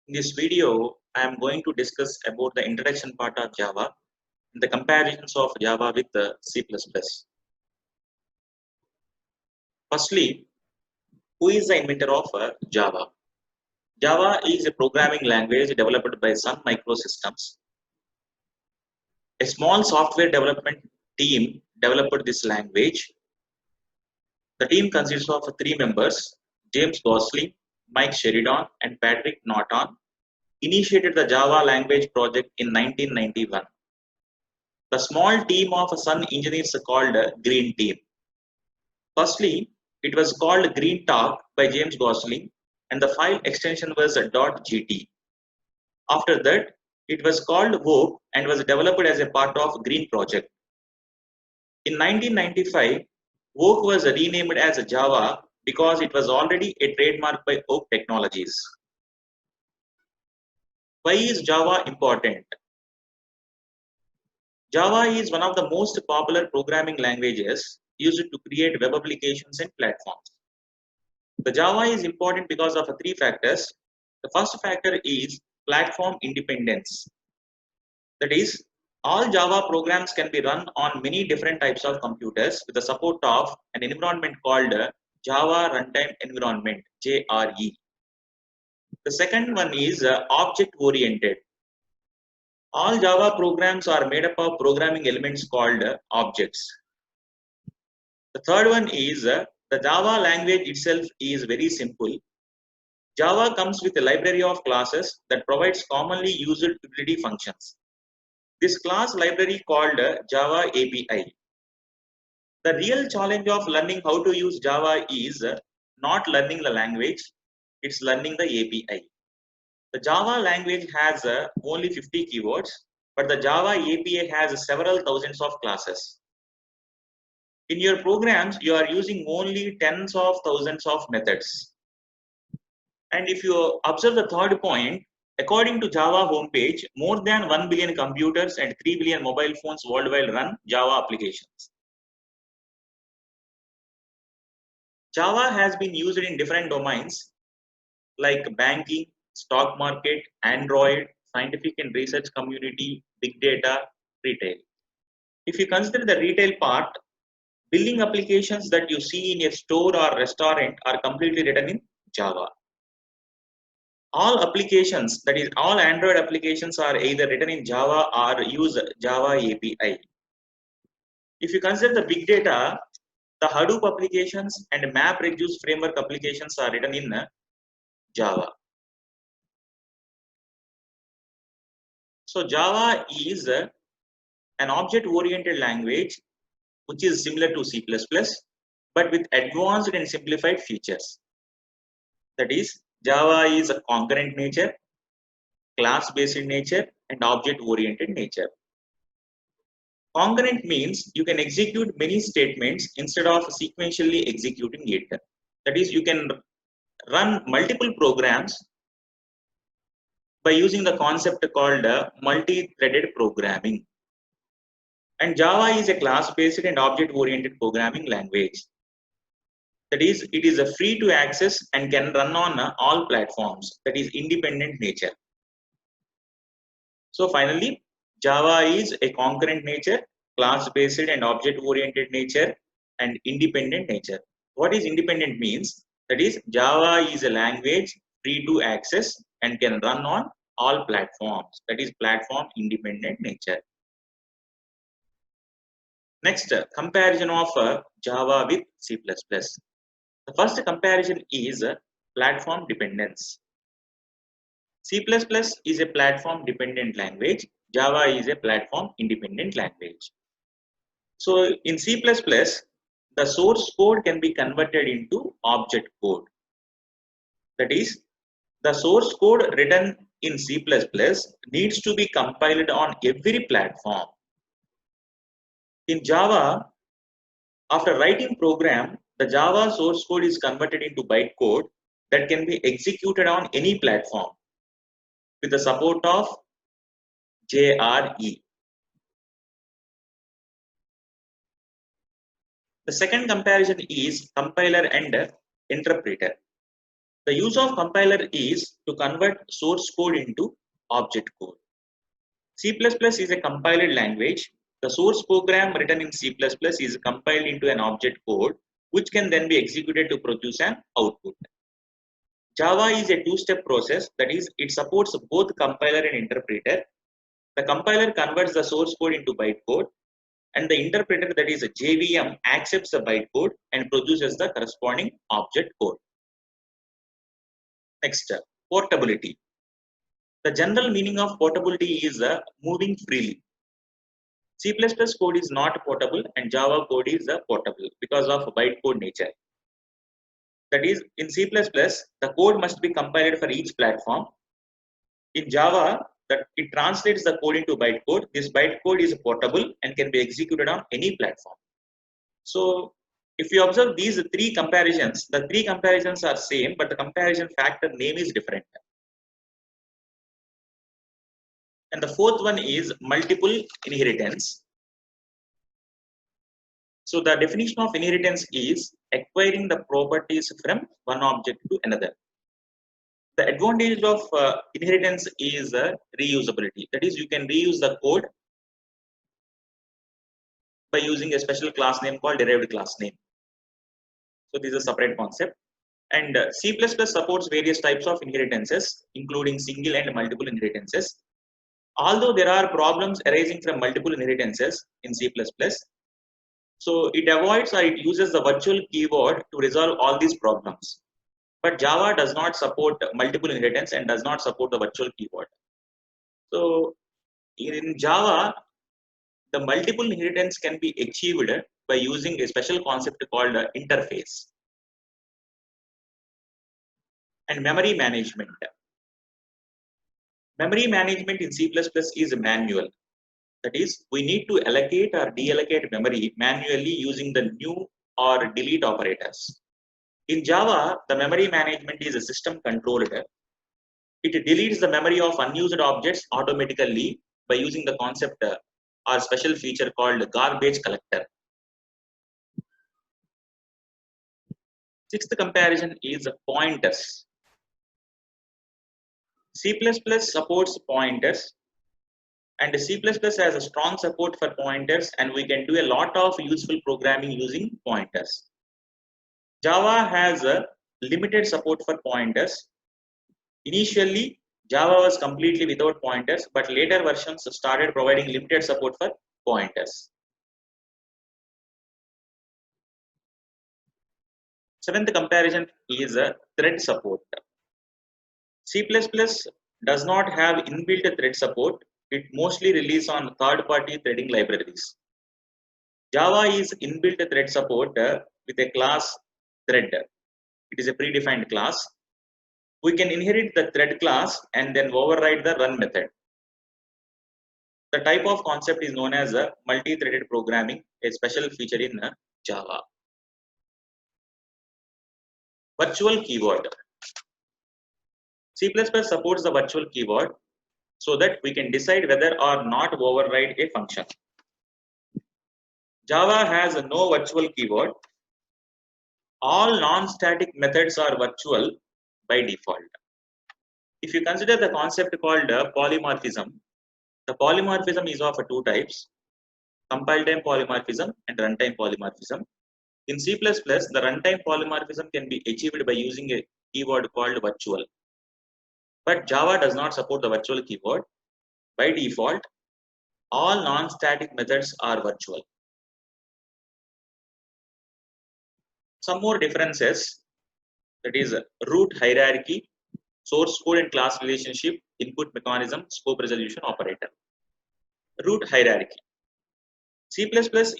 In this video, I am going to discuss about the introduction part of Java and the comparisons of Java with C++. Firstly, who is the inventor of Java? Java is a programming language developed by Sun Microsystems. A small software development team developed this language. The team consists of three members: James Gosling, Mike Sheridan, and Patrick Norton. Initiated the Java language project in 1991. The small team of Sun engineers called Green Team. Firstly, it was called Green Talk by James Gosling, and the file extension was .gt. After that, it was called Vogue and was developed as a part of Green Project. In 1995, Vogue was renamed as Java because it was already a trademark by Oak Technologies. Why is Java important? Java is one of the most popular programming languages used to create web applications and platforms. The Java is important because of three factors. The first factor is platform independence. That is, all Java programs can be run on many different types of computers with the support of an environment called Java Runtime Environment, JRE. The second one is object-oriented. All Java programs are made up of programming elements called objects. The third one is the Java language itself is very simple. Java comes with a library of classes that provides commonly used utility functions. This class library called Java API. The real challenge of learning how to use Java is not learning the language, it's learning the API. The Java language has only 50 keywords, but the Java API has several thousands of classes. In your programs, you are using only tens of thousands of methods. And if you observe the third point, according to Java homepage, more than 1 billion computers and 3 billion mobile phones worldwide run Java applications. Java has been used in different domains like banking, stock market, Android, scientific and research community, big data, retail. If you consider the retail part, billing applications that you see in a store or restaurant are completely written in Java. All applications, that is all Android applications, are either written in Java or use Java API. If you consider the big data, the Hadoop applications and MapReduce framework applications are written in Java. So Java is an object-oriented language which is similar to C++, but with advanced and simplified features. That is, Java is a concurrent nature, class-based nature, and object-oriented nature. Concurrent means you can execute many statements instead of sequentially executing it. That is, you can run multiple programs by using the concept called multi-threaded programming. And Java is a class-based and object-oriented programming language. That is, it is a free to access and can run on all platforms. That is independent nature. So finally, Java is a concurrent nature, class-based and object-oriented nature, and independent nature. What is independent means? That is, Java is a language free to access and can run on all platforms. That is platform independent nature. Next, comparison of Java with C++. The first comparison is platform dependence. C++ is a platform dependent language. Java is a platform independent language. So in C++, the source code can be converted into object code. That is, the source code written in C++ needs to be compiled on every platform. In Java, after writing program, the Java source code is converted into bytecode that can be executed on any platform with the support of JRE. The second comparison is compiler and interpreter. The use of compiler is to convert source code into object code. C++ is a compiled language. The source program written in C++ is compiled into an object code which can then be executed to produce an output. Java is a two-step process, that is, it supports both compiler and interpreter. The compiler converts the source code into bytecode, and the interpreter, that is a JVM, accepts the bytecode and produces the corresponding object code. Next, portability. The general meaning of portability is moving freely. C++ code is not portable and Java code is portable because of bytecode nature. That is, in C++, the code must be compiled for each platform. In Java, that it translates the code into bytecode. This bytecode is portable and can be executed on any platform. So, if you observe these three comparisons, the three comparisons are same, but the comparison factor name is different. And the fourth one is multiple inheritance. So the definition of inheritance is acquiring the properties from one object to another. The advantage of inheritance is reusability. That is, you can reuse the code by using a special class name called derived class name. So this is a separate concept. And C++ supports various types of inheritances, including single and multiple inheritances. Although there are problems arising from multiple inheritances in C++, so it avoids or it uses the virtual keyword to resolve all these problems. But Java does not support multiple inheritance and does not support the virtual keyword. So in Java, the multiple inheritance can be achieved by using a special concept called interface. And memory management. Memory management in C++ is manual. That is, we need to allocate or deallocate memory manually using the new or delete operators. In Java, the memory management is a system controlled. It deletes the memory of unused objects automatically by using the concept or special feature called garbage collector. Sixth comparison is pointers. C++ supports pointers, and C++ has a strong support for pointers, and we can do a lot of useful programming using pointers. Java has a limited support for pointers. Initially, Java was completely without pointers, but later versions started providing limited support for pointers. Seventh comparison is thread support. C++ does not have inbuilt thread support. It mostly relies on third-party threading libraries. Java is inbuilt thread support with a class thread. It is a predefined class. We can inherit the thread class and then override the run method. The type of concept is known as multi-threaded programming, a special feature in Java. Virtual keyword. C++ supports the virtual keyword so that we can decide whether or not to override a function. Java has no virtual keyword. All non-static methods are virtual by default. If you consider the concept called polymorphism, the polymorphism is of two types: compile time polymorphism and runtime polymorphism. In C++, the runtime polymorphism can be achieved by using a keyword called virtual. But Java does not support the virtual keyword. By default, all non-static methods are virtual. Some more differences, that is root hierarchy, source code and class relationship, input mechanism, scope resolution operator. Root hierarchy. C++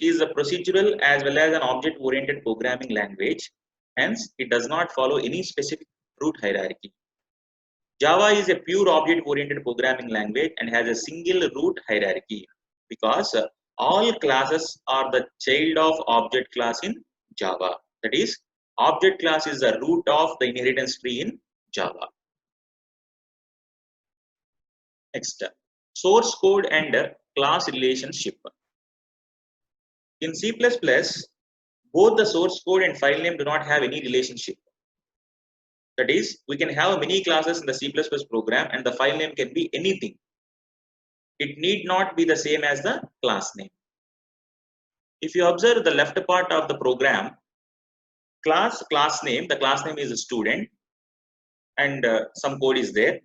is a procedural as well as an object-oriented programming language. Hence, it does not follow any specific root hierarchy. Java is a pure object-oriented programming language and has a single root hierarchy because all classes are the child of object class in Java. That is, object class is the root of the inheritance tree in Java. Next, source code and class relationship. In C++, both the source code and file name do not have any relationship. That is, we can have many classes in the C++ program and the file name can be anything. It need not be the same as the class name. If you observe the left part of the program, class name, the class name is a student and some code is there.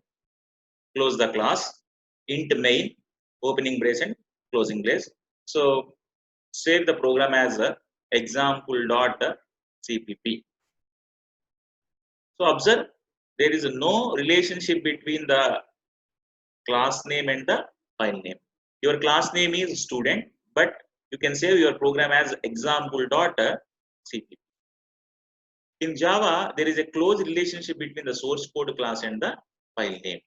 Close the class, int main, opening brace and closing brace. So save the program as example.cpp. So observe, there is no relationship between the class name and the file name. Your class name is student, but you can save your program as example.cpp. In Java, there is a close relationship between the source code class and the file name.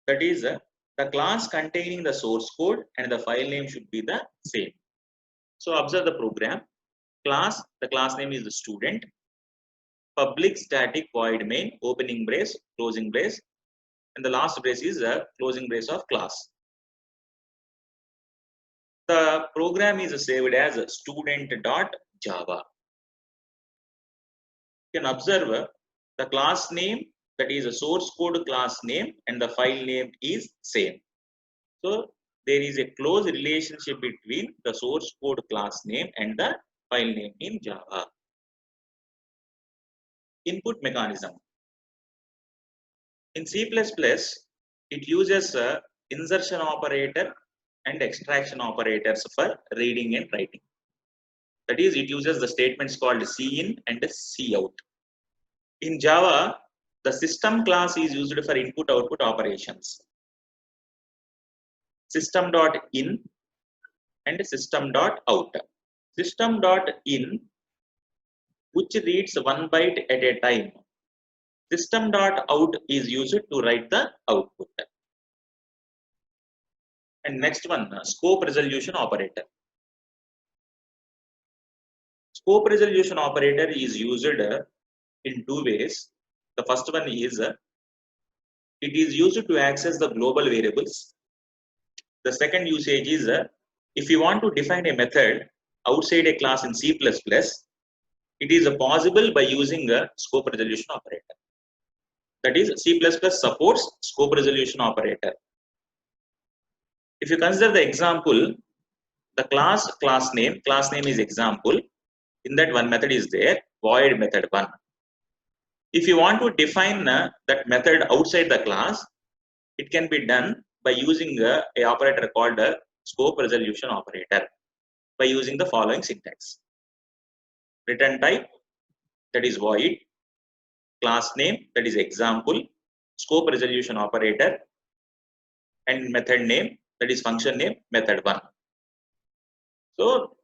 That is, the class containing the source code and the file name should be the same. So observe the program. Class, the class name is the student. Public static void main, opening brace, closing brace, and the last brace is the closing brace of class. The program is saved as student.java. You can observe the class name, that is a source code class name, and the file name is same. So there is a close relationship between the source code class name and the file name in Java. Input mechanism. In C++, it uses insertion operator and extraction operators for reading and writing. That is, it uses the statements called cin and cout. In Java, the system class is used for input-output operations. System.in and system.out. System.in, which reads 1 byte at a time. System.out is used to write the output. And next one, scope resolution operator. Scope resolution operator is used in two ways. The first one is it is used to access the global variables. The second usage is if you want to define a method outside a class in C++, it is possible by using a scope resolution operator. That is, C++ supports scope resolution operator. If you consider the example, the class name is example. In that one method is there, void method 1. If you want to define that method outside the class, it can be done by using a operator called a scope resolution operator by using the following syntax. Return type, that is void, class name, that is example, scope resolution operator, and method name, that is function name, method 1. So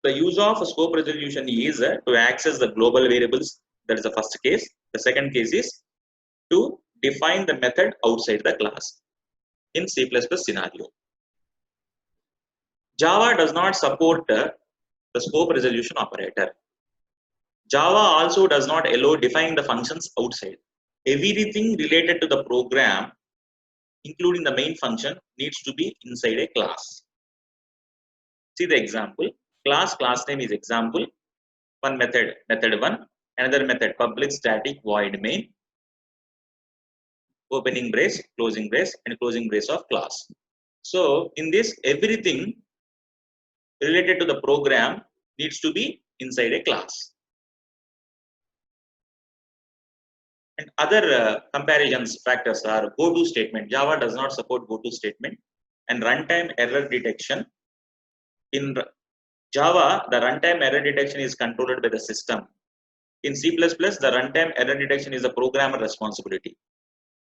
the use of scope resolution is to access the global variables. That is the first case. The second case is to define the method outside the class in C++ scenario. Java does not support the scope resolution operator. Java also does not allow defining the functions outside. Everything related to the program, including the main function, needs to be inside a class. See the example. Class name is example. One method, method 1. Another method, public static void main, opening brace, closing brace, and closing brace of class. So in this, everything related to the program needs to be inside a class. And other comparisons factors are goto statement. Java does not support goto statement, and runtime error detection. In Java, the runtime error detection is controlled by the system. In C++, the runtime error detection is a programmer responsibility.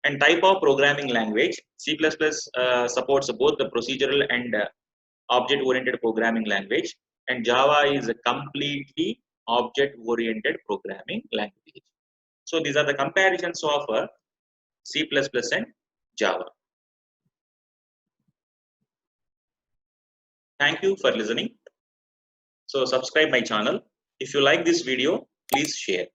And type of programming language, C++ supports both the procedural and object-oriented programming language, and Java is a completely object-oriented programming language. So these are the comparisons of C++ and Java. Thank you for listening. So subscribe my channel. If you like this video, please share.